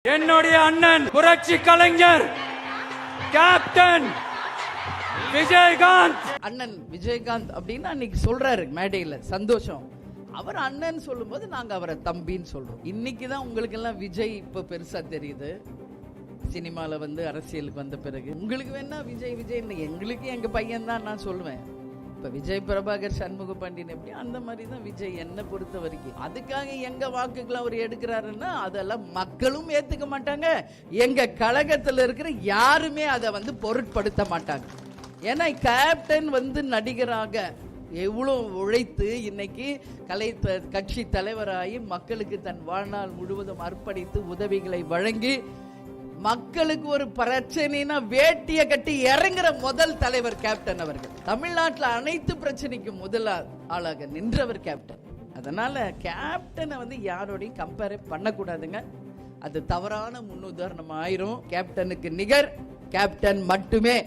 என்னுடைய அண்ணன் புரட்சி கலைஞர் கேப்டன் விஜயகாந்த். அண்ணன் விஜயகாந்த் அப்படின்னு அன்னைக்கு சொல்றாரு மேடையில, சந்தோஷம். அவர் அண்ணன் சொல்லும்போது நாங்க அவரை தம்பின்னு சொல்றோம். இன்னைக்குதான் உங்களுக்கு எல்லாம் விஜய் இப்ப பெருசா தெரியுது. சினிமால வந்து அரசியலுக்கு வந்த பிறகு உங்களுக்கு வேணா விஜய் விஜய், எங்களுக்கு எங்க பையன் தான் நான் சொல்லுவேன். இப்ப விஜய் பிரபாகர் சண்முக பாண்டியன் எப்படி, அந்த மாதிரி தான் விஜய் என்ன பொறுத்த வரைக்கும். அதுக்காக எங்க வாக்குகளை அவர் எடுக்கிறாருன்னா அதெல்லாம் மக்களும் ஏத்துக்க மாட்டாங்க. எங்க கழகத்தில் இருக்கிற யாருமே அதை வந்து பொருட்படுத்த மாட்டாங்க. ஏன்னா கேப்டன் வந்து நடிகராக எவ்வளவு உழைத்து இன்னைக்கு கட்சி தலைவராகி மக்களுக்கு தன் வாழ்நாள் முழுவதும் அர்ப்பணித்து உதவிகளை வழங்கி மக்களுக்கு ஒரு பிரச்சனைனா வேட்டிய கட்டி இறங்குற முதல் தலைவர் கேப்டன் அவர்கள். தமிழ்நாட்டில் அனைத்து பிரச்சனைக்கும் முதல் ஆளாக நின்றவர் கேப்டன். அதனால கேப்டனை வந்து யாரோடையும் கம்பேர் பண்ணக்கூடாதுங்க. அது தவறான முன்னுதாரணம் ஆயிரும். கேப்டனுக்கு நிகர் கேப்டன் மட்டுமே.